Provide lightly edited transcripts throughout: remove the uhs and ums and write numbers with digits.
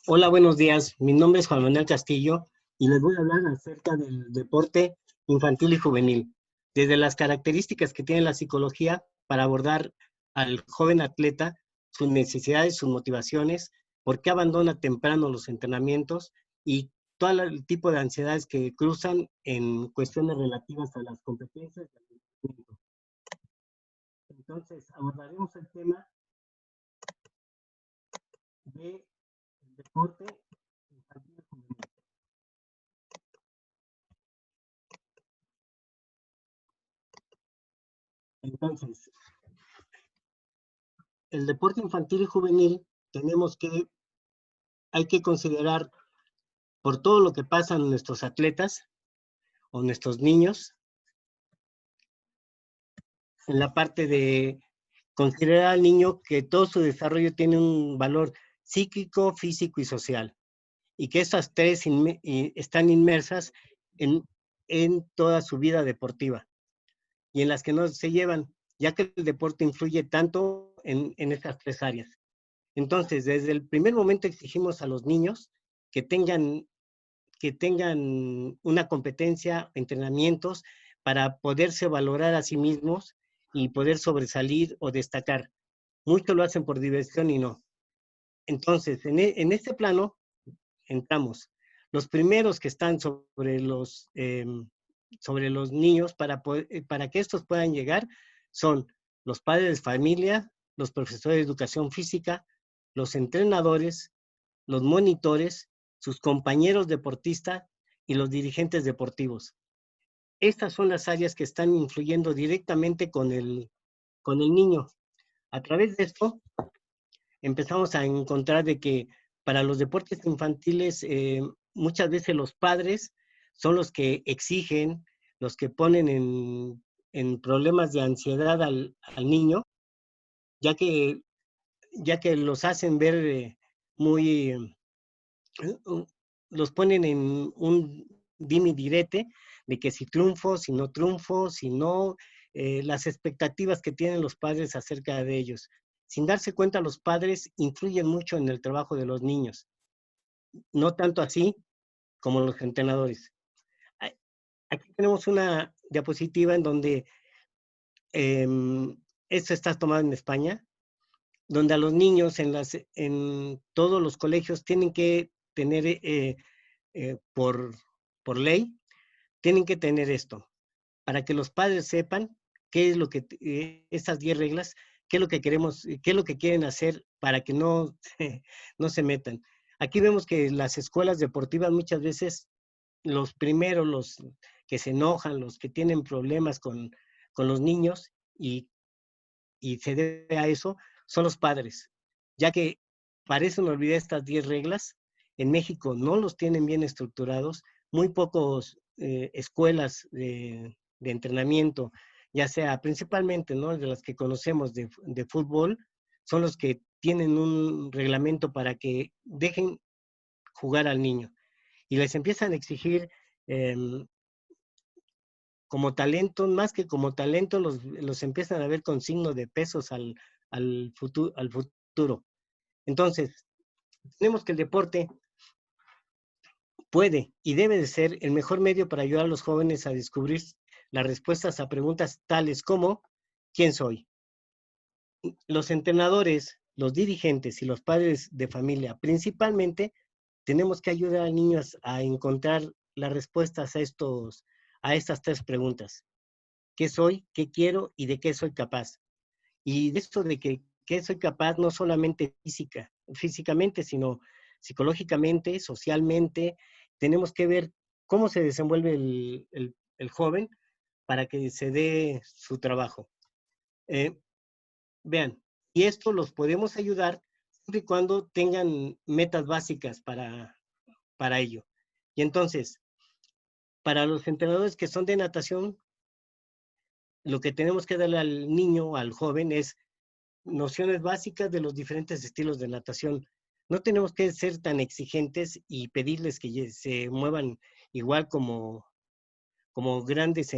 Hola, buenos días. Mi nombre es Juan Manuel Castillo y les voy a hablar acerca del deporte infantil y juvenil, desde las características que tiene la psicología para abordar al joven atleta, sus necesidades, sus motivaciones, por qué abandona temprano los entrenamientos y todo el tipo de ansiedades que cruzan en cuestiones relativas a las competencias. Entonces, abordaremos el tema del deporte infantil y juvenil. Entonces, el deporte infantil y juvenil hay que considerar por todo lo que pasan nuestros atletas o nuestros niños en la parte de considerar al niño que todo su desarrollo tiene un valor psíquico, físico y social, y que estas tres están inmersas en, en toda su vida deportiva y en las que no se llevan, ya que el deporte influye tanto en estas tres áreas. Entonces, desde el primer momento exigimos a los niños que tengan que tengan una competencia, entrenamientos para poderse valorar a sí mismos y poder sobresalir o destacar. Muchos lo hacen por diversión y no. Entonces, en este plano entramos. Los primeros que están sobre los niños para que estos puedan llegar son los padres de familia, los profesores de educación física, los entrenadores, los monitores, sus compañeros deportistas y los dirigentes deportivos. Estas son las áreas que están influyendo directamente con el niño. A través de esto empezamos a encontrar de que para los deportes infantiles muchas veces los padres son los que exigen, los que ponen en problemas de ansiedad al niño, ya que, ya que los hacen ver muy, los ponen en un dime y direte de que si triunfo, si no triunfo, si no, las expectativas que tienen los padres acerca de ellos. Sin darse cuenta, los padres influyen mucho en el trabajo de los niños, no tanto así como los entrenadores. Aquí tenemos una diapositiva en donde eh, esto está tomado en España, donde a los niños en todos los colegios tienen que tener eh, por, por ley, tienen que tener esto, para que los padres sepan qué es lo que, estas 10 reglas, qué es lo que queremos, qué es lo que quieren hacer para que no, no se metan. Aquí vemos que las escuelas deportivas muchas veces los primeros, los que se enojan, los que tienen problemas con los niños y se debe a eso, son los padres, ya que parecen olvidar estas 10 reglas. En México no los tienen bien estructurados, muy pocos escuelas de entrenamiento, ya sea principalmente, ¿no?, de las que conocemos de fútbol, son los que tienen un reglamento para que dejen jugar al niño y les empiezan a exigir eh, como talento, más que como talento, los empiezan a ver con signo de pesos al futuro. Entonces, tenemos que el deporte puede y debe de ser el mejor medio para ayudar a los jóvenes a descubrir las respuestas a preguntas tales como ¿quién soy? Los entrenadores, los dirigentes y los padres de familia, principalmente, tenemos que ayudar a niños a encontrar las respuestas a estas tres preguntas. ¿Qué soy? ¿Qué quiero? ¿Y de qué soy capaz? Y de esto de que qué soy capaz no solamente físicamente, sino psicológicamente, socialmente, tenemos que ver cómo se desenvuelve el joven para que se dé su trabajo. Eh, Vean, y esto los podemos ayudar siempre y cuando tengan metas básicas para ello. Y entonces, para los entrenadores que son de natación, lo que tenemos que darle al niño, al joven, es nociones básicas de los diferentes estilos de natación. No tenemos que ser tan exigentes y pedirles que se muevan igual como grandes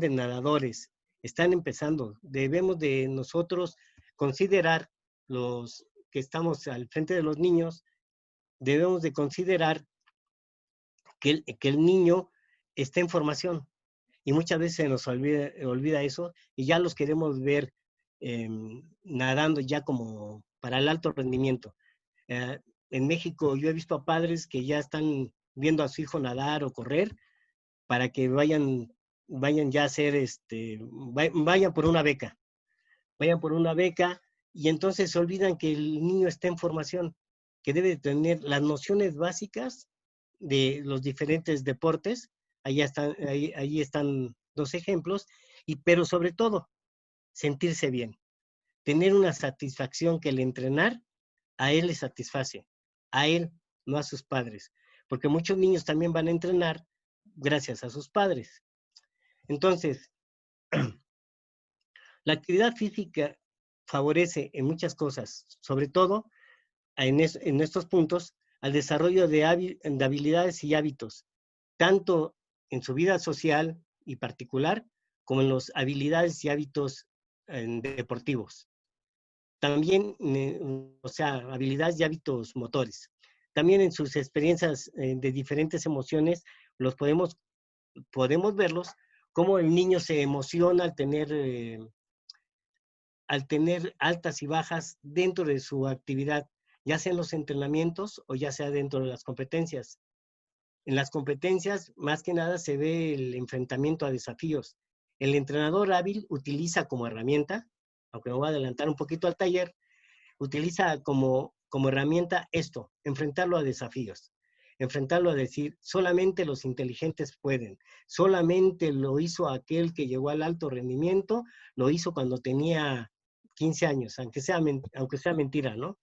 nadadores. Están empezando. Debemos de nosotros considerar los que estamos al frente de los niños debemos de considerar que el niño está en formación y muchas veces se nos olvida eso y ya los queremos ver nadando ya como para el alto rendimiento. Eh, en México yo he visto a padres que ya están viendo a su hijo nadar o correr para que vayan ya a hacer, vayan por una beca y entonces se olvidan que el niño está en formación, que debe tener las nociones básicas de los diferentes deportes. Ahí están dos ejemplos, pero sobre todo, sentirse bien, tener una satisfacción que el entrenar a él le satisface, a él, no a sus padres, porque muchos niños también van a entrenar gracias a sus padres. Entonces, la actividad física favorece en muchas cosas, sobre todo en estos puntos, al desarrollo de habilidades y hábitos, tanto en su vida social y particular, como en las habilidades y hábitos deportivos. También, o sea, habilidades y hábitos motores. También en sus experiencias de diferentes emociones, podemos verlos, cómo el niño se emociona al tener altas y bajas dentro de su actividad, ya sea en los entrenamientos o ya sea dentro de las competencias. En las competencias, más que nada, se ve el enfrentamiento a desafíos. El entrenador hábil utiliza como herramienta, aunque me voy a adelantar un poquito al taller, utiliza como herramienta esto, enfrentarlo a desafíos. Enfrentarlo a decir, solamente los inteligentes pueden, solamente lo hizo aquel que llegó al alto rendimiento, lo hizo cuando tenía 15 años, aunque sea mentira, ¿no?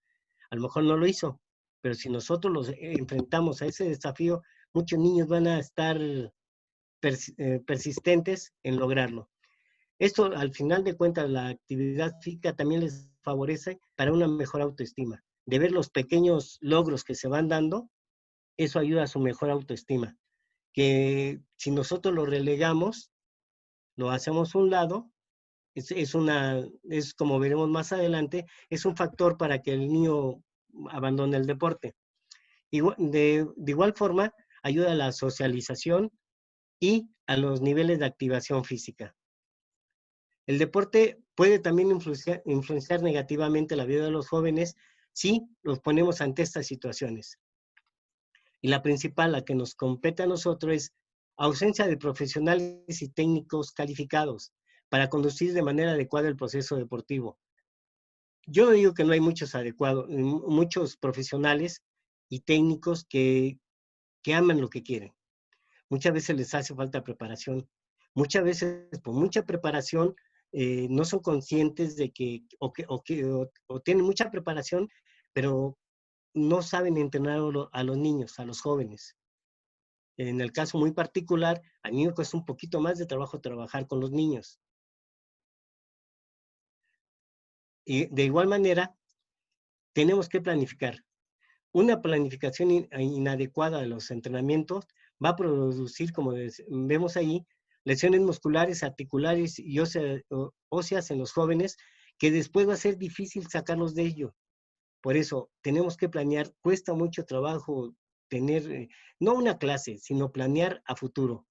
A lo mejor no lo hizo, pero si nosotros los enfrentamos a ese desafío, muchos niños van a estar persistentes en lograrlo. Esto, al final de cuentas, la actividad física también les favorece para una mejor autoestima. De ver los pequeños logros que se van dando, eso ayuda a su mejor autoestima. Que si nosotros lo relegamos, lo hacemos a un lado, es como veremos más adelante, es un factor para que el niño abandone el deporte. De igual forma, ayuda a la socialización y a los niveles de activación física. El deporte puede también influenciar negativamente la vida de los jóvenes si los ponemos ante estas situaciones. Y la principal, la que nos compete a nosotros, es ausencia de profesionales y técnicos calificados para conducir de manera adecuada el proceso deportivo. Yo digo que no hay muchos profesionales y técnicos que aman lo que quieren. Muchas veces les hace falta preparación. Muchas veces, por mucha preparación, no son conscientes de o tienen mucha preparación, pero no saben entrenar a los niños, a los jóvenes. En el caso muy particular, a mí me cuesta un poquito más de trabajo trabajar con los niños. Y de igual manera, tenemos que planificar. Una planificación inadecuada de los entrenamientos va a producir, como vemos ahí, lesiones musculares, articulares y óseas en los jóvenes, que después va a ser difícil sacarlos de ello. Por eso tenemos que planear, cuesta mucho trabajo tener, no una clase, sino planear a futuro,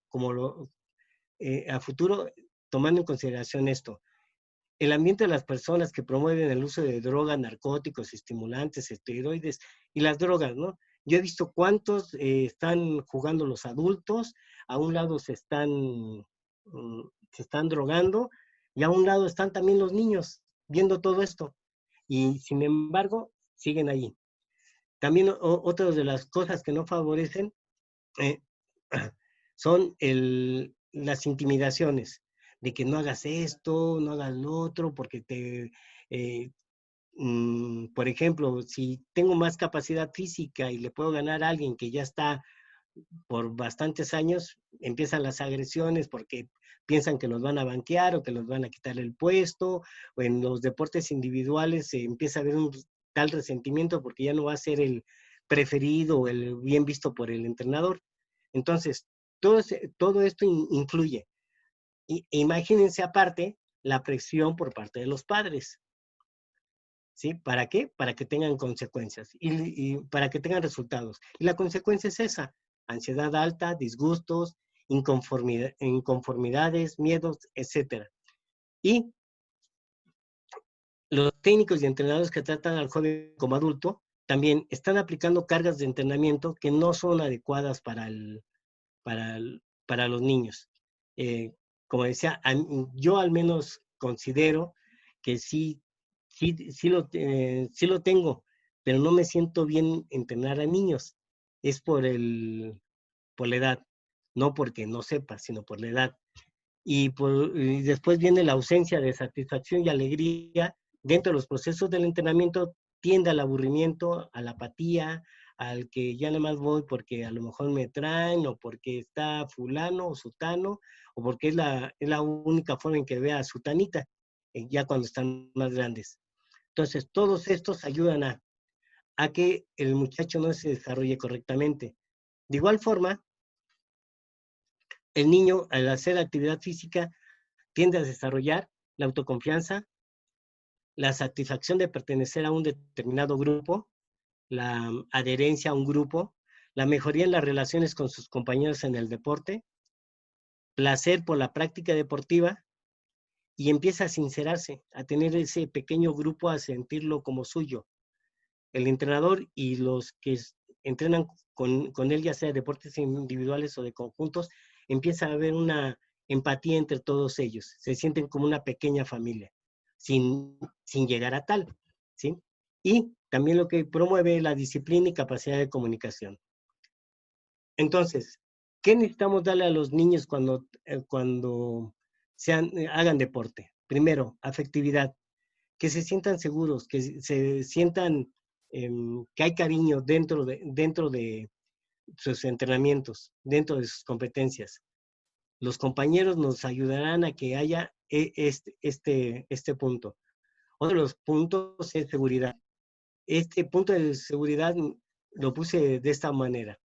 a futuro tomando en consideración esto. El ambiente de las personas que promueven el uso de drogas, narcóticos, estimulantes, esteroides y las drogas, ¿no? Yo he visto cuántos están jugando los adultos, a un lado se están drogando y a un lado están también los niños viendo todo esto y sin embargo siguen allí. También otra de las cosas que no favorecen eh, son las intimidaciones, de que no hagas esto, no hagas lo otro, porque eh, por ejemplo, si tengo más capacidad física y le puedo ganar a alguien que ya está por bastantes años, empiezan las agresiones porque piensan que los van a banquear o que los van a quitar el puesto, o en los deportes individuales se empieza a ver un tal resentimiento porque ya no va a ser el preferido o el bien visto por el entrenador. Entonces, todo esto influye. Imagínense aparte la presión por parte de los padres. ¿sí? ¿Para qué? Para que tengan consecuencias y para que tengan resultados. Y la consecuencia es esa: ansiedad alta, disgustos, inconformidades, miedos, etcétera. Y los técnicos y entrenadores que tratan al joven como adulto también están aplicando cargas de entrenamiento que no son adecuadas para los niños. Como decía, yo al menos considero que sí lo tengo, pero no me siento bien entrenar a niños. Es por la edad, no porque no sepa, sino por la edad. Y después viene la ausencia de satisfacción y alegría dentro de los procesos del entrenamiento, tiende al aburrimiento, a la apatía, al que ya nada más voy porque a lo mejor me traen, o porque está fulano o sutano, o porque es la única forma en que vea a sutanita, ya cuando están más grandes. Entonces, todos estos ayudan a que el muchacho no se desarrolle correctamente. De igual forma, el niño, al hacer actividad física, tiende a desarrollar la autoconfianza, la satisfacción de pertenecer a un determinado grupo, la adherencia a un grupo, la mejoría en las relaciones con sus compañeros en el deporte, placer por la práctica deportiva, y empieza a sincerarse, a tener ese pequeño grupo, a sentirlo como suyo. El entrenador y los que entrenan con él, ya sea deportes individuales o de conjuntos, empieza a haber una empatía entre todos ellos. Se sienten como una pequeña familia, sin llegar a tal, ¿sí? Y también lo que promueve la disciplina y capacidad de comunicación. Entonces, ¿qué necesitamos darle a los niños cuando hagan deporte? Primero, afectividad, que se sientan seguros, que se sientan que hay cariño dentro de sus entrenamientos, dentro de sus competencias. Los compañeros nos ayudarán a que haya este punto. Otro de los puntos es seguridad. Este punto de seguridad lo puse de esta manera.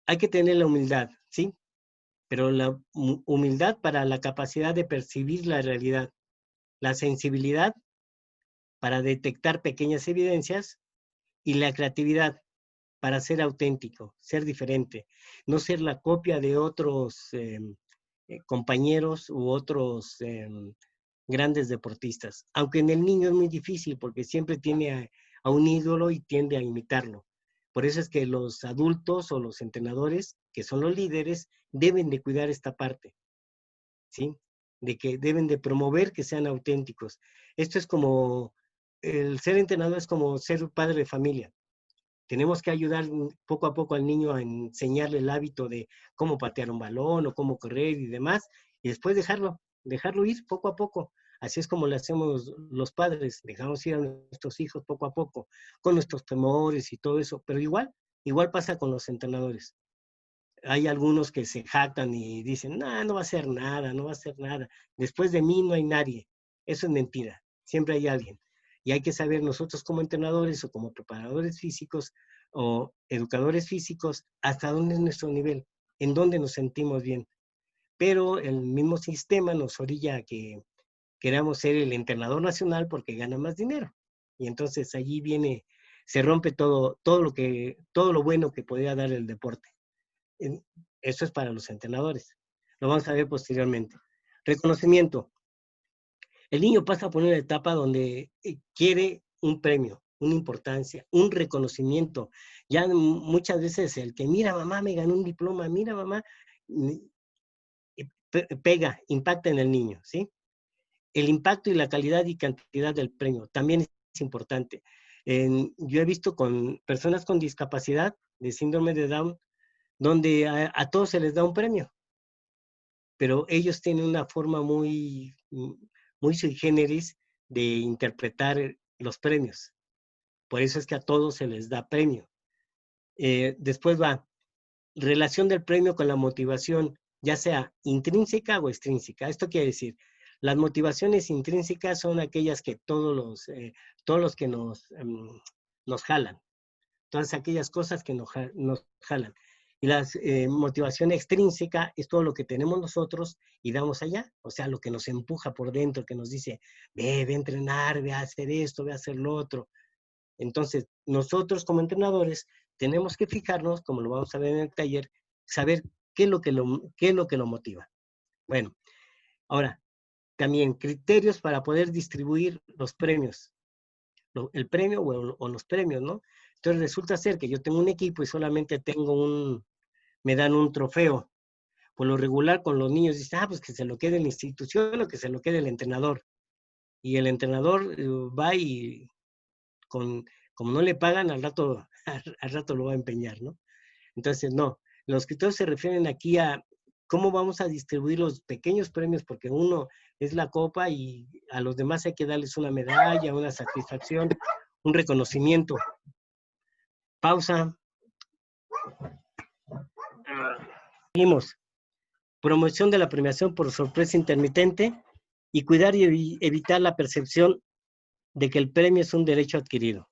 Hay que tener la humildad, ¿sí? Pero la humildad para la capacidad de percibir la realidad, la sensibilidad para detectar pequeñas evidencias, y la creatividad para ser auténtico, ser diferente, no ser la copia de otros compañeros u otros grandes deportistas. Aunque en el niño es muy difícil porque siempre tiene a un ídolo y tiende a imitarlo. Por eso es que los adultos o los entrenadores, que son los líderes, deben de cuidar esta parte, ¿sí? De que deben de promover que sean auténticos. Esto es como, el ser entrenador es como ser padre de familia. Tenemos que ayudar poco a poco al niño a enseñarle el hábito de cómo patear un balón o cómo correr y demás, y después dejarlo ir poco a poco. Así es como lo hacemos los padres, dejamos ir a nuestros hijos poco a poco, con nuestros temores y todo eso, pero igual pasa con los entrenadores. Hay algunos que se jactan y dicen, no, no va a ser nada, no va a ser nada. Después de mí no hay nadie. Eso es mentira. Siempre hay alguien. Y hay que saber nosotros como entrenadores o como preparadores físicos o educadores físicos hasta dónde es nuestro nivel, en dónde nos sentimos bien. Pero el mismo sistema nos orilla a que queramos ser el entrenador nacional porque gana más dinero. Y entonces allí se rompe todo lo bueno que podía dar el deporte. Eso es para los entrenadores. Lo vamos a ver posteriormente. Reconocimiento. El niño pasa por una etapa donde quiere un premio, una importancia, un reconocimiento. Ya muchas veces el que, mira mamá, me ganó un diploma, mira mamá, pega, impacta en el niño, ¿sí? El impacto y la calidad y cantidad del premio también es importante. Yo he visto con personas con discapacidad de síndrome de Down, donde a todos se les da un premio, pero ellos tienen una forma muy sui generis de interpretar los premios. Por eso es que a todos se les da premio. Después va relación del premio con la motivación, ya sea intrínseca o extrínseca. Esto quiere decir, las motivaciones intrínsecas son aquellas que todos los que nos jalan, todas aquellas cosas que nos jalan. Y la motivación extrínseca es todo lo que tenemos nosotros y damos allá, o sea, lo que nos empuja por dentro, que nos dice, ve a entrenar, ve a hacer esto, ve a hacer lo otro. Entonces, nosotros como entrenadores tenemos que fijarnos, como lo vamos a ver en el taller, saber qué es lo que lo motiva. Bueno, ahora, también criterios para poder distribuir los premios, el premio o los premios, ¿no? Entonces resulta ser que yo tengo un equipo y solamente me dan un trofeo. Por lo regular con los niños dicen, pues que se lo quede la institución o que se lo quede el entrenador. Y el entrenador va y como no le pagan, al rato lo va a empeñar, ¿no? Entonces, no. Los criterios se refieren aquí a cómo vamos a distribuir los pequeños premios, porque uno es la copa y a los demás hay que darles una medalla, una satisfacción, un reconocimiento. Pausa. Seguimos. Promoción de la premiación por sorpresa intermitente y cuidar y evitar la percepción de que el premio es un derecho adquirido.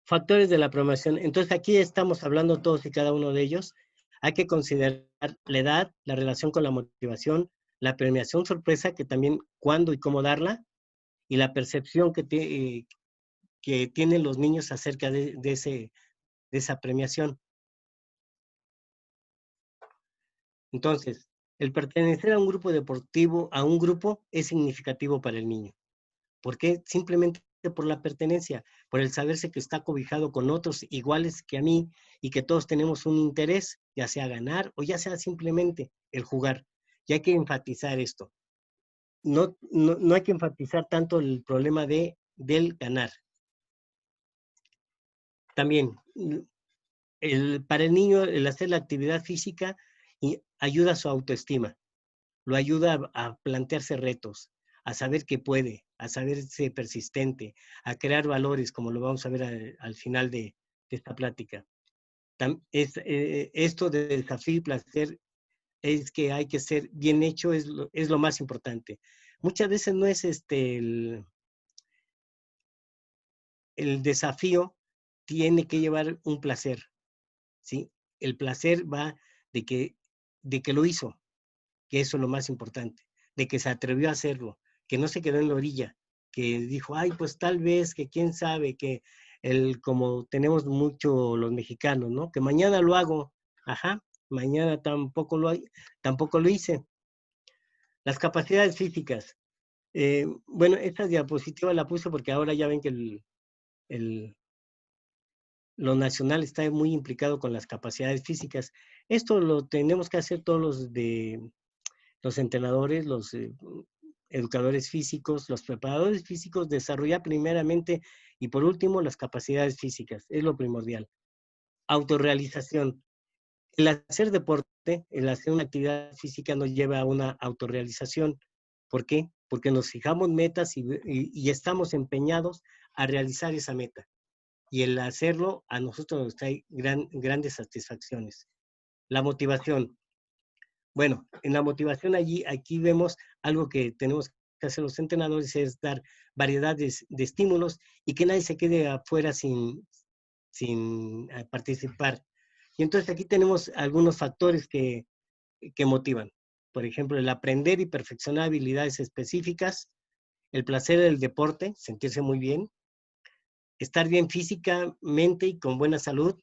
Factores de la promoción. Entonces aquí estamos hablando todos y cada uno de ellos. Hay que considerar la edad, la relación con la motivación, la premiación sorpresa, que también cuándo y cómo darla, y la percepción que tienen los niños acerca de esa premiación. Entonces, el pertenecer a un grupo deportivo, a un grupo, es significativo para el niño. ¿Por qué? Simplemente por la pertenencia, por el saberse que está cobijado con otros iguales que a mí y que todos tenemos un interés, ya sea ganar o ya sea simplemente el jugar. Y hay que enfatizar esto. No hay que enfatizar tanto el problema del ganar. También, para el niño, el hacer la actividad física ayuda a su autoestima, lo ayuda a plantearse retos, a saber que puede, a saberse persistente, a crear valores, como lo vamos a ver al final de esta plática. Esto de desafío y placer es que hay que ser bien hecho, es lo más importante. Muchas veces no es el desafío tiene que llevar un placer, ¿sí? El placer va de que lo hizo, que eso es lo más importante, de que se atrevió a hacerlo, que no se quedó en la orilla, que dijo, ay, pues tal vez, que quién sabe, que como tenemos mucho los mexicanos, ¿no? Que mañana lo hago, ajá, mañana tampoco lo hice. Las capacidades físicas. Bueno, esta diapositiva la puse porque ahora ya ven que lo nacional está muy implicado con las capacidades físicas. Esto lo tenemos que hacer todos los entrenadores, los educadores físicos, los preparadores físicos, desarrollar primeramente y por último las capacidades físicas, es lo primordial. Autorrealización. El hacer deporte, el hacer una actividad física nos lleva a una autorrealización. ¿Por qué? Porque nos fijamos metas y estamos empeñados a realizar esa meta. Y el hacerlo a nosotros nos trae grandes satisfacciones. La motivación. Bueno, en la motivación aquí vemos algo que tenemos que hacer los entrenadores, es dar variedad de estímulos y que nadie se quede afuera sin participar. Y entonces aquí tenemos algunos factores que motivan. Por ejemplo, el aprender y perfeccionar habilidades específicas, el placer del deporte, sentirse muy bien, estar bien físicamente y con buena salud,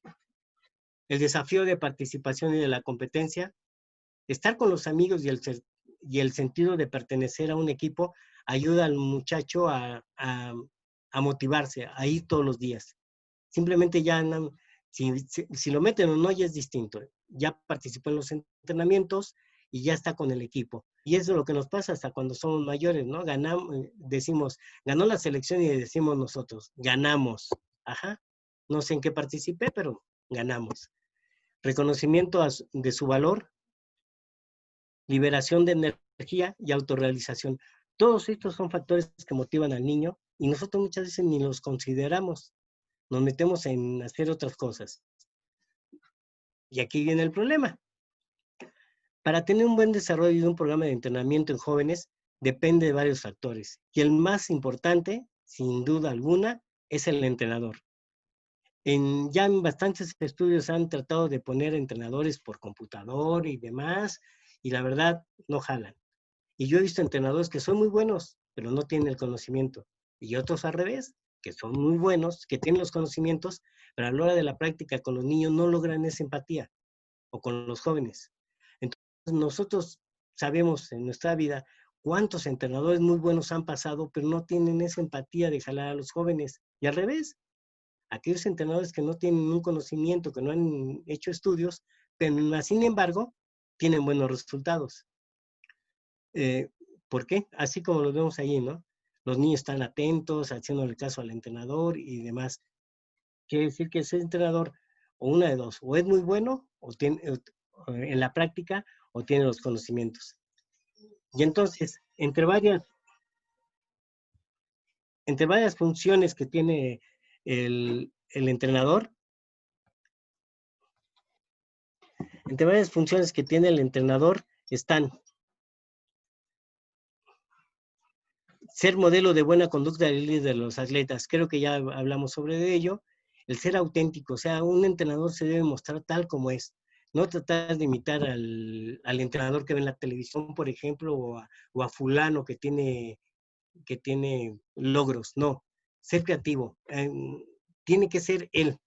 el desafío de participación y de la competencia, estar con los amigos y el sentido de pertenecer a un equipo ayuda al muchacho a motivarse, a ir todos los días. Simplemente ya, si lo meten o no, ya es distinto. Ya participó en los entrenamientos y ya está con el equipo. Y eso es lo que nos pasa hasta cuando somos mayores, ¿no? Decimos, ganó la selección y decimos nosotros, ganamos. Ajá, no sé en qué participé, pero ganamos. Reconocimiento de su valor, liberación de energía y autorrealización. Todos estos son factores que motivan al niño y nosotros muchas veces ni los consideramos. Nos metemos en hacer otras cosas. Y aquí viene el problema. Para tener un buen desarrollo de un programa de entrenamiento en jóvenes depende de varios factores. Y el más importante, sin duda alguna, es el entrenador. Ya en bastantes estudios han tratado de poner entrenadores por computador y demás, y la verdad no jalan. Y yo he visto entrenadores que son muy buenos, pero no tienen el conocimiento. Y otros al revés, que son muy buenos, que tienen los conocimientos, pero a la hora de la práctica con los niños no logran esa empatía, o con los jóvenes. Entonces, nosotros sabemos en nuestra vida cuántos entrenadores muy buenos han pasado, pero no tienen esa empatía de jalar a los jóvenes. Y al revés, aquellos entrenadores que no tienen un conocimiento, que no han hecho estudios, pero sin embargo, tienen buenos resultados. Eh, ¿Por qué? Así como lo vemos ahí, ¿no? Los niños están atentos, haciéndole caso al entrenador y demás. Quiere decir que ese entrenador, o una de dos, o es muy bueno, o tiene en la práctica, o tiene los conocimientos. Y entonces, entre varias funciones que tiene el entrenador, entre varias funciones que tiene el entrenador están ser modelo de buena conducta de los atletas. Creo que ya hablamos sobre ello. El ser auténtico, o sea, un entrenador se debe mostrar tal como es. No tratar de imitar al entrenador que ve en la televisión, por ejemplo, o a fulano que tiene logros. No, ser creativo. Tiene que ser él.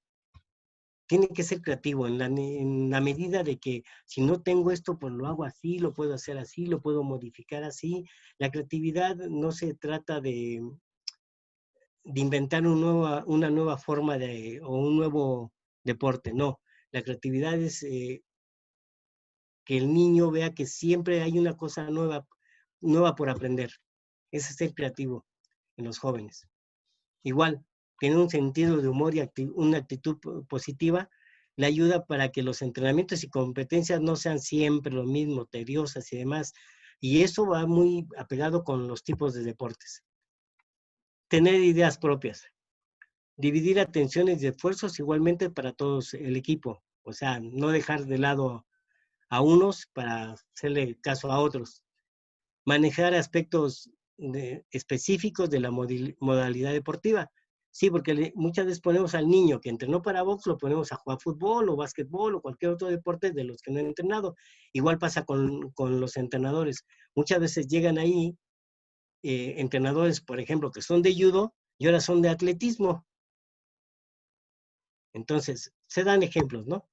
Tiene que ser creativo en la medida de que si no tengo esto, pues lo hago así, lo puedo hacer así, lo puedo modificar así. La creatividad no se trata de inventar una nueva forma o un nuevo deporte, no. La creatividad es que el niño vea que siempre hay una cosa nueva por aprender. Ese es ser creativo en los jóvenes. Igual, tener un sentido de humor y una actitud positiva le ayuda para que los entrenamientos y competencias no sean siempre lo mismo, tediosas y demás. Y eso va muy apegado con los tipos de deportes. Tener ideas propias. Dividir atenciones y esfuerzos igualmente para todos el equipo. O sea, no dejar de lado a unos para hacerle caso a otros. Manejar aspectos específicos de la modalidad deportiva. Sí, porque muchas veces ponemos al niño que entrenó para box, lo ponemos a jugar fútbol o básquetbol o cualquier otro deporte de los que no han entrenado. Igual pasa con los entrenadores. Muchas veces llegan ahí entrenadores, por ejemplo, que son de judo y ahora son de atletismo. Entonces, se dan ejemplos, ¿no?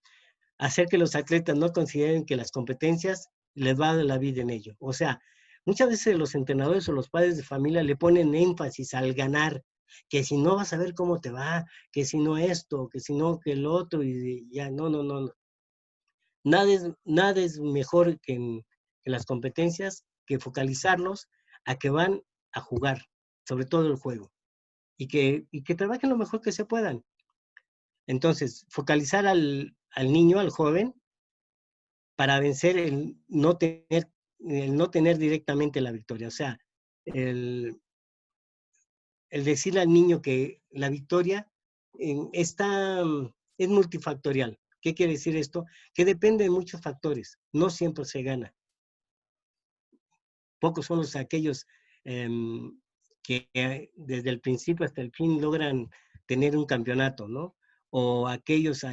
Hacer que los atletas no consideren que las competencias les va a dar la vida en ello. O sea, muchas veces los entrenadores o los padres de familia le ponen énfasis al ganar, que si no vas a ver cómo te va, que si no esto, que si no que el otro, y ya, no, no, no, no. Nada es mejor que en las competencias que focalizarlos a que van a jugar, sobre todo el juego, y que trabajen lo mejor que se puedan. Entonces, focalizar al niño, al joven, para vencer el no tener directamente la victoria. O sea, el, el decirle al niño que la victoria es multifactorial. ¿Qué quiere decir esto? Que depende de muchos factores. No siempre se gana. Pocos son aquellos eh, que desde el principio hasta el fin logran tener un campeonato, ¿no? O aquellos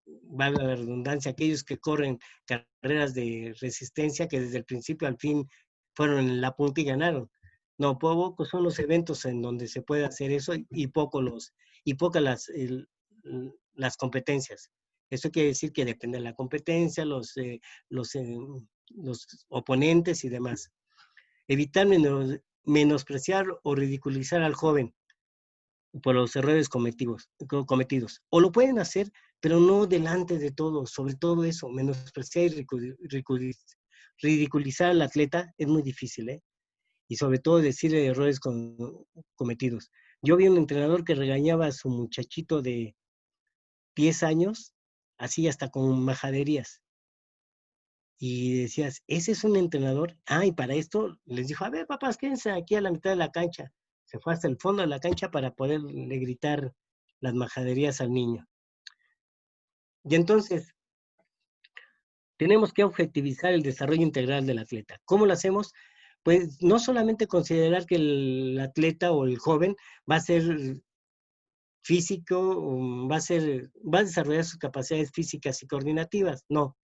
valga la redundancia, aquellos que corren carreras de resistencia que desde el principio al fin fueron en la punta y ganaron. No, pocos son los eventos en donde se puede hacer eso y pocas las competencias. Eso quiere decir que depende de la competencia, los, eh, los oponentes y demás. Evitar menospreciar o ridiculizar al joven por los errores cometidos. O lo pueden hacer, pero no delante de todos. Sobre todo eso, menospreciar y ridiculizar al atleta es muy difícil, ¿eh? Y sobre todo decirle errores cometidos. Yo vi un entrenador que regañaba a su muchachito de 10 años, así hasta con majaderías. Y decías, ¿ese es un entrenador? Ah, y para esto les dijo, a ver, papás, quédense aquí a la mitad de la cancha. Se fue hasta el fondo de la cancha para poderle gritar las majaderías al niño. Y entonces, tenemos que objetivizar el desarrollo integral del atleta. ¿Cómo lo hacemos? Pues no solamente considerar que el atleta o el joven va a ser físico, va a desarrollar sus capacidades físicas y coordinativas, no,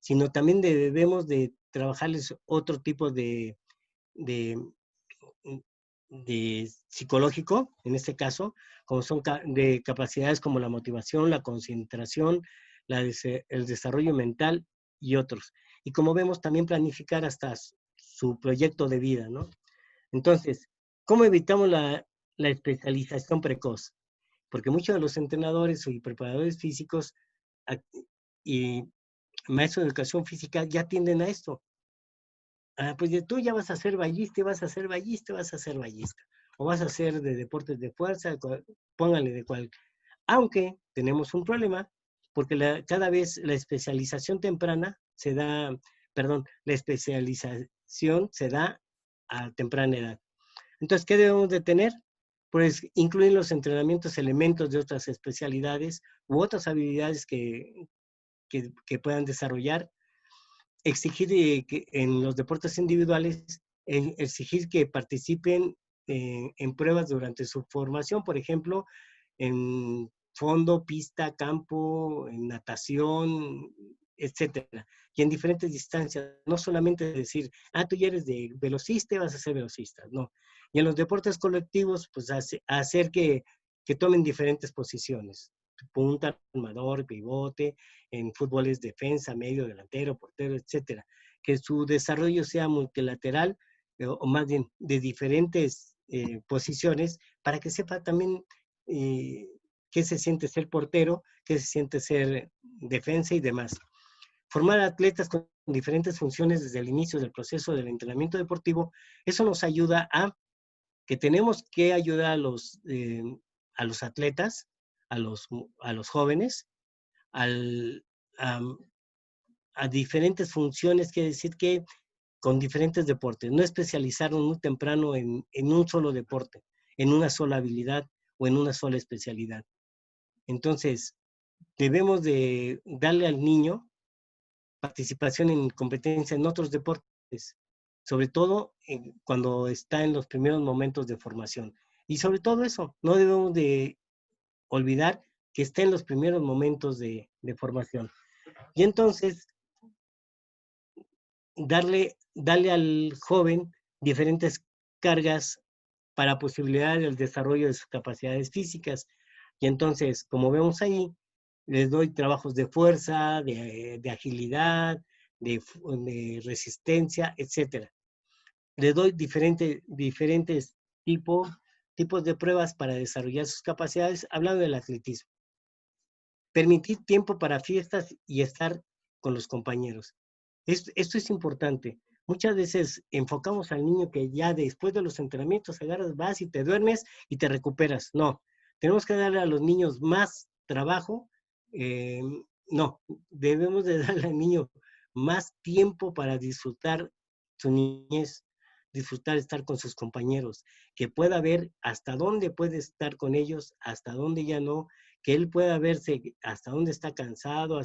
sino también debemos de trabajarles otro tipo de, de psicológico, en este caso, como son de capacidades como la motivación, la concentración, el desarrollo mental y otros. Y como vemos, también planificar hasta su proyecto de vida, ¿no? Entonces, ¿cómo evitamos la especialización precoz? Porque muchos de los entrenadores y preparadores físicos y maestros de educación física ya tienden a esto. Pues tú ya vas a ser ballista, vas a ser ballista, vas a ser ballista. O vas a ser de deportes de fuerza, póngale de cual. Aunque tenemos un problema, porque cada vez la especialización temprana se da, perdón, la especialización se da a temprana edad. Entonces, ¿qué debemos de tener? Pues incluir en los entrenamientos elementos de otras especialidades u otras habilidades que puedan desarrollar, exigir que en los deportes individuales, exigir que participen en pruebas durante su formación, por ejemplo, en fondo, pista, campo, en natación, etcétera. Y en diferentes distancias, no solamente decir, tú ya eres de velocista y vas a ser velocista, no. Y en los deportes colectivos, pues hacer que tomen diferentes posiciones, punta, armador, pivote, en fútbol es defensa, medio, delantero, portero, etcétera. Que su desarrollo sea multilateral, o más bien de diferentes posiciones, para que sepa también qué se siente ser portero, qué se siente ser defensa y demás. Formar atletas con diferentes funciones desde el inicio del proceso del entrenamiento deportivo, eso nos ayuda a que tenemos que ayudar a los atletas, a los jóvenes, al, a, a diferentes funciones, quiere decir que con diferentes deportes, no especializarnos muy temprano en un solo deporte, en una sola habilidad o en una sola especialidad. Entonces, debemos de darle al niño participación en competencia en otros deportes, sobre todo cuando está en los primeros momentos de formación. Y sobre todo eso, no debemos de olvidar que está en los primeros momentos de formación. Y entonces, darle al joven diferentes cargas para posibilitar el desarrollo de sus capacidades físicas. Y entonces, como vemos ahí, les doy trabajos de fuerza, de agilidad, de resistencia, etcétera. Les doy diferentes tipos de pruebas para desarrollar sus capacidades, hablando del atletismo. Permitir tiempo para fiestas y estar con los compañeros. Esto es importante. Muchas veces enfocamos al niño que ya después de los entrenamientos agarras, vas y te duermes y te recuperas. No, tenemos que darle a los niños más trabajo. No, debemos de darle al niño más tiempo para disfrutar su niñez, disfrutar estar con sus compañeros, que pueda ver hasta dónde puede estar con ellos, hasta dónde ya no, que él pueda verse hasta dónde está cansado,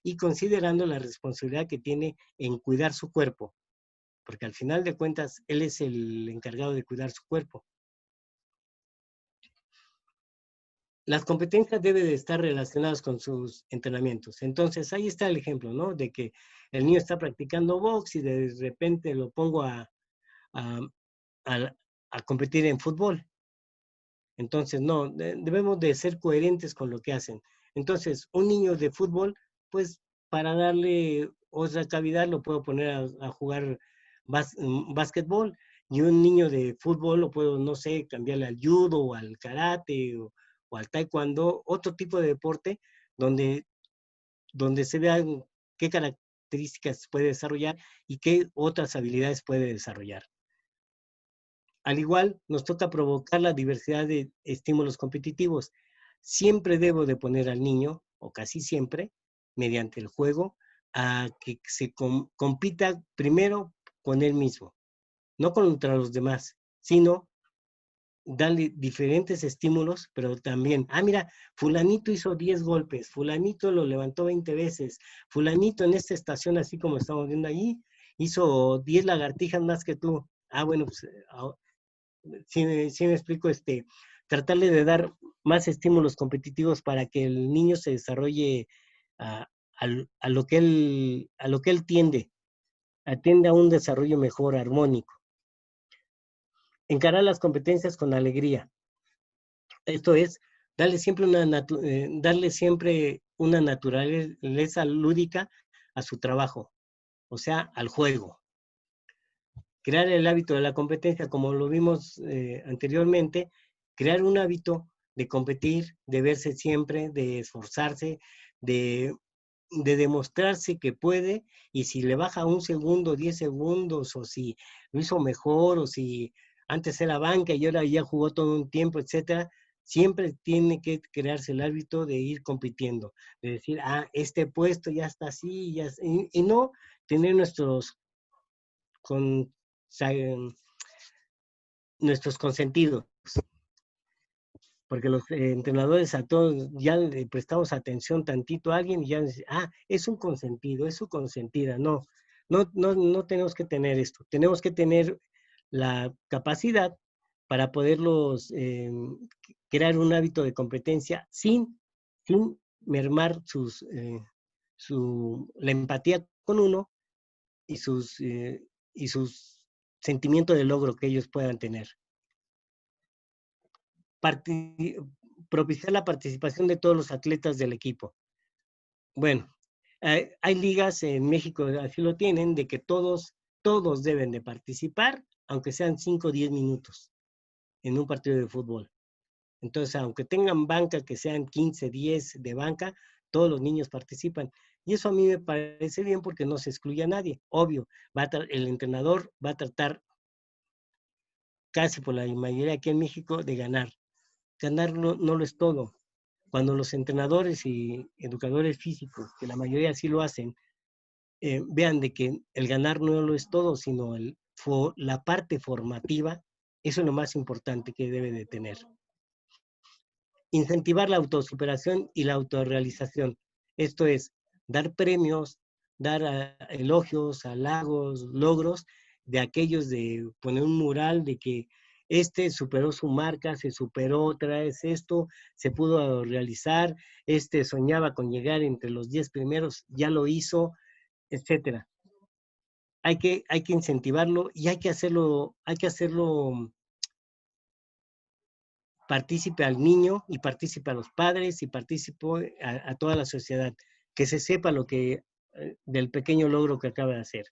y considerando la responsabilidad que tiene en cuidar su cuerpo, porque al final de cuentas él es el encargado de cuidar su cuerpo. Las competencias deben de estar relacionadas con sus entrenamientos. Entonces, ahí está el ejemplo, ¿no? De que el niño está practicando box y de repente lo pongo a, a, a competir en fútbol. Entonces, no, debemos de ser coherentes con lo que hacen. Entonces, un niño de fútbol, pues para darle otra cavidad lo puedo poner a jugar básquetbol, y un niño de fútbol lo puedo, no sé, cambiarle al judo o al karate o al taekwondo, otro tipo de deporte donde, donde se vean qué características puede desarrollar y qué otras habilidades puede desarrollar. Al igual, nos toca provocar la diversidad de estímulos competitivos. Siempre debo de poner al niño, o casi siempre, mediante el juego, a que se compita primero con él mismo, no contra los demás, sino darle diferentes estímulos, pero también, mira, fulanito hizo 10 golpes, fulanito lo levantó 20 veces, fulanito en esta estación, así como estamos viendo ahí, hizo 10 lagartijas más que tú. Bueno, pues sí me explico, tratarle de dar más estímulos competitivos para que el niño se desarrolle a lo que él atiende a un desarrollo mejor, armónico. Encarar las competencias con alegría. Esto es, darle siempre una naturaleza lúdica a su trabajo, o sea, al juego. Crear el hábito de la competencia, como lo vimos anteriormente, crear un hábito de competir, de verse siempre, de esforzarse, de demostrarse que puede, y si le baja 1 segundo, 10 segundos, o si lo hizo mejor, o si antes era banca y ahora ya jugó todo un tiempo, etcétera, siempre tiene que crearse el hábito de ir compitiendo, de decir, este puesto ya está así, y no tener con, nuestros consentidos, porque los entrenadores a todos ya le prestamos atención tantito a alguien y ya es un consentido, es su consentida. No tenemos que tener esto. Tenemos que tener la capacidad para poderlos crear un hábito de competencia sin mermar la empatía con uno y sus sentimientos de logro que ellos puedan tener. Propiciar la participación de todos los atletas del equipo. Bueno, hay ligas en México, así lo tienen, de que todos deben de participar, aunque sean 5 o 10 minutos en un partido de fútbol. Entonces, aunque tengan banca, que sean 15, 10 de banca, todos los niños participan. Y eso a mí me parece bien porque no se excluye a nadie. Obvio, el entrenador va a tratar, casi por la mayoría aquí en México, de ganar. Ganar no lo es todo. Cuando los entrenadores y educadores físicos, que la mayoría sí lo hacen, vean de que el ganar no lo es todo, sino la parte formativa, eso es lo más importante que debe de tener. Incentivar la autosuperación y la autorrealización. Esto es, dar premios, dar elogios, halagos, logros de aquellos, de poner un mural de que superó su marca, se superó otra vez esto, se pudo realizar, soñaba con llegar entre los 10 primeros, ya lo hizo, etcétera. Hay que incentivarlo y hay que hacerlo partícipe al niño y partícipe a los padres y partícipe a toda la sociedad, que se sepa lo que del pequeño logro que acaba de hacer.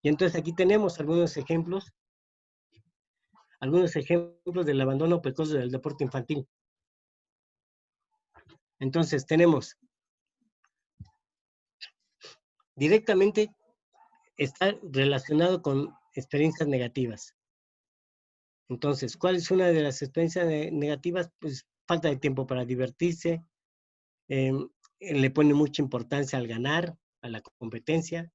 Y entonces aquí tenemos algunos ejemplos del abandono precoz del deporte infantil. Entonces tenemos directamente, está relacionado con experiencias negativas. Entonces, ¿cuál es una de las experiencias negativas? Pues falta de tiempo para divertirse, le pone mucha importancia al ganar, a la competencia,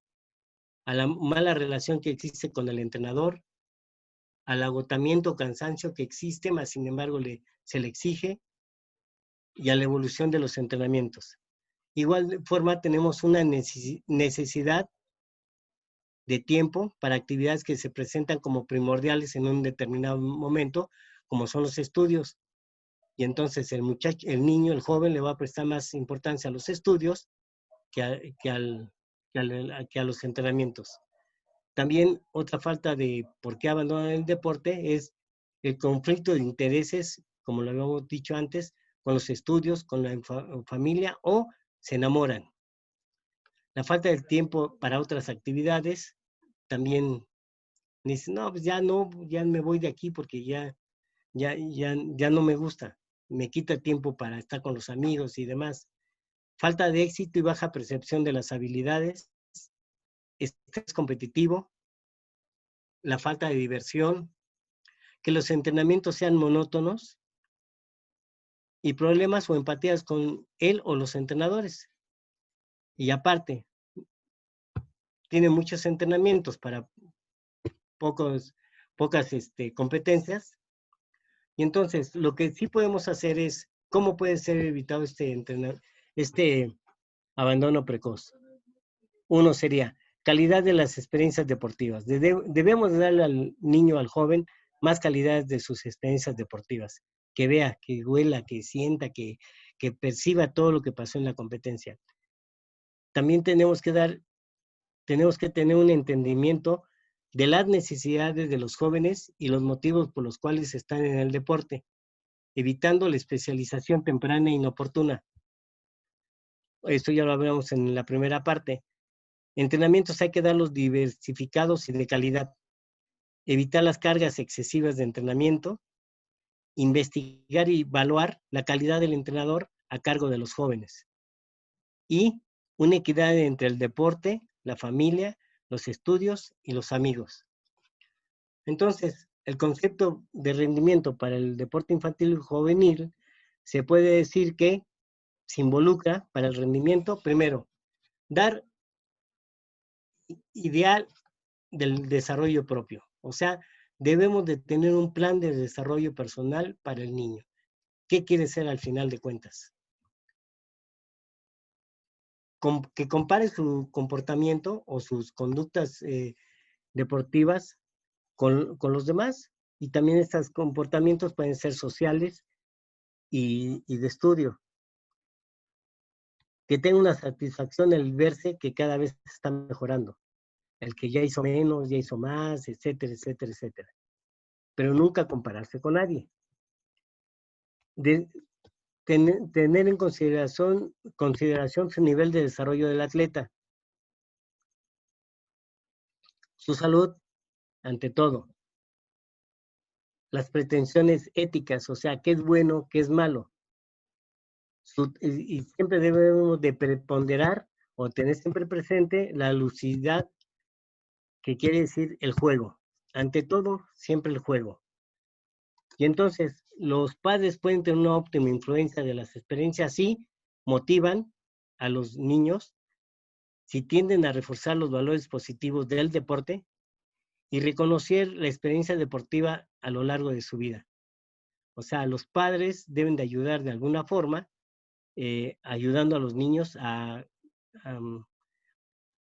a la mala relación que existe con el entrenador, al agotamiento o cansancio que existe, más sin embargo se le exige, y a la evolución de los entrenamientos. Igual forma tenemos una necesidad de tiempo para actividades que se presentan como primordiales en un determinado momento, como son los estudios. Y entonces el niño, el joven, le va a prestar más importancia a los estudios que a los entrenamientos. También otra falta de por qué abandonan el deporte es el conflicto de intereses, como lo habíamos dicho antes, con los estudios, con la familia, o se enamoran. La falta de tiempo para otras actividades, también dicen, no, pues ya me voy de aquí porque ya no me gusta, me quita tiempo para estar con los amigos y demás. Falta de éxito y baja percepción de las habilidades, estrés competitivo, la falta de diversión, que los entrenamientos sean monótonos y problemas o empatías con él o los entrenadores. Y aparte, tiene muchos entrenamientos para pocas competencias. Y entonces, lo que sí podemos hacer es, ¿cómo puede ser evitado este abandono precoz? Uno sería, calidad de las experiencias deportivas. Debemos darle al niño, al joven, más calidad de sus experiencias deportivas. que vea, que huela, que sienta, que perciba todo lo que pasó en la competencia. También tenemos que tener un entendimiento de las necesidades de los jóvenes y los motivos por los cuales están en el deporte, evitando la especialización temprana e inoportuna. Esto ya lo hablamos en la primera parte. Entrenamientos hay que darlos diversificados y de calidad. Evitar las cargas excesivas de entrenamiento. Investigar y evaluar la calidad del entrenador a cargo de los jóvenes. Y una equidad entre el deporte, la familia, los estudios y los amigos. Entonces, el concepto de rendimiento para el deporte infantil y juvenil se puede decir que se involucra para el rendimiento, primero, dar ideal del desarrollo propio. O sea, debemos de tener un plan de desarrollo personal para el niño. ¿Qué quiere ser al final de cuentas? Que compare su comportamiento o sus conductas deportivas con los demás. Y también estos comportamientos pueden ser sociales y de estudio. Que tenga una satisfacción el verse que cada vez está mejorando. El que ya hizo menos, ya hizo más, etcétera, etcétera, etcétera. Pero nunca compararse con nadie. Tener en consideración su nivel de desarrollo del atleta. Su salud, ante todo. Las pretensiones éticas, o sea, qué es bueno, qué es malo. Y siempre debemos de preponderar o tener siempre presente la lucidez, que quiere decir el juego. Ante todo, siempre el juego. Y entonces, los padres pueden tener una óptima influencia de las experiencias si motivan a los niños, si tienden a reforzar los valores positivos del deporte y reconocer la experiencia deportiva a lo largo de su vida. O sea, los padres deben de ayudar de alguna forma, ayudando a los niños a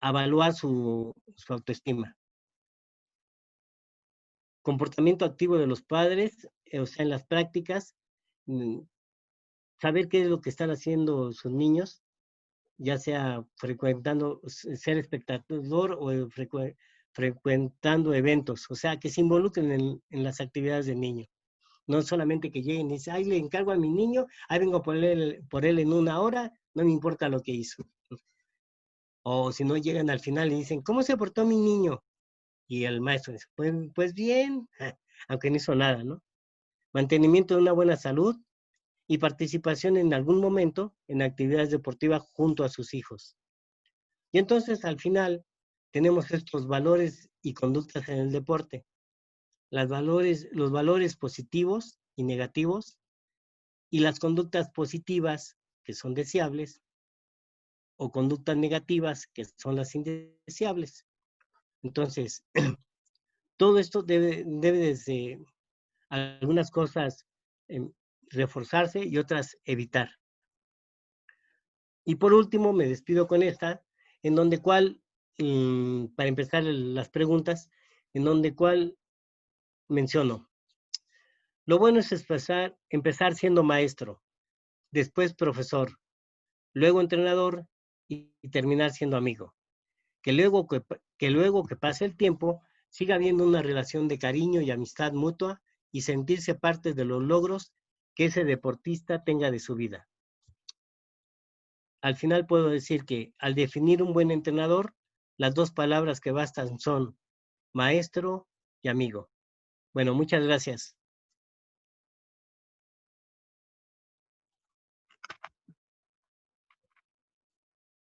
evaluar su autoestima. Comportamiento activo de los padres, o sea, en las prácticas, saber qué es lo que están haciendo sus niños, ya sea frecuentando, ser espectador o frecuentando eventos, o sea, que se involucren en las actividades del niño. No solamente que lleguen y dicen, ay, le encargo a mi niño, ahí vengo por él en 1 hora, no me importa lo que hizo. O si no llegan al final y dicen, ¿cómo se portó mi niño? Y el maestro dice, pues bien, aunque no hizo nada, ¿no? Mantenimiento de una buena salud y participación en algún momento en actividades deportivas junto a sus hijos. Y entonces al final tenemos estos valores y conductas en el deporte. Los valores positivos y negativos y las conductas positivas que son deseables o conductas negativas que son las indeseables. Entonces, todo esto debe desde algunas cosas reforzarse y otras evitar. Y por último, me despido con esta, en donde para empezar las preguntas, en donde menciono, lo bueno es empezar siendo maestro, después profesor, luego entrenador y terminar siendo amigo. Que luego que pase el tiempo, siga habiendo una relación de cariño y amistad mutua y sentirse parte de los logros que ese deportista tenga de su vida. Al final puedo decir que al definir un buen entrenador, las 2 palabras que bastan son maestro y amigo. Bueno, muchas gracias.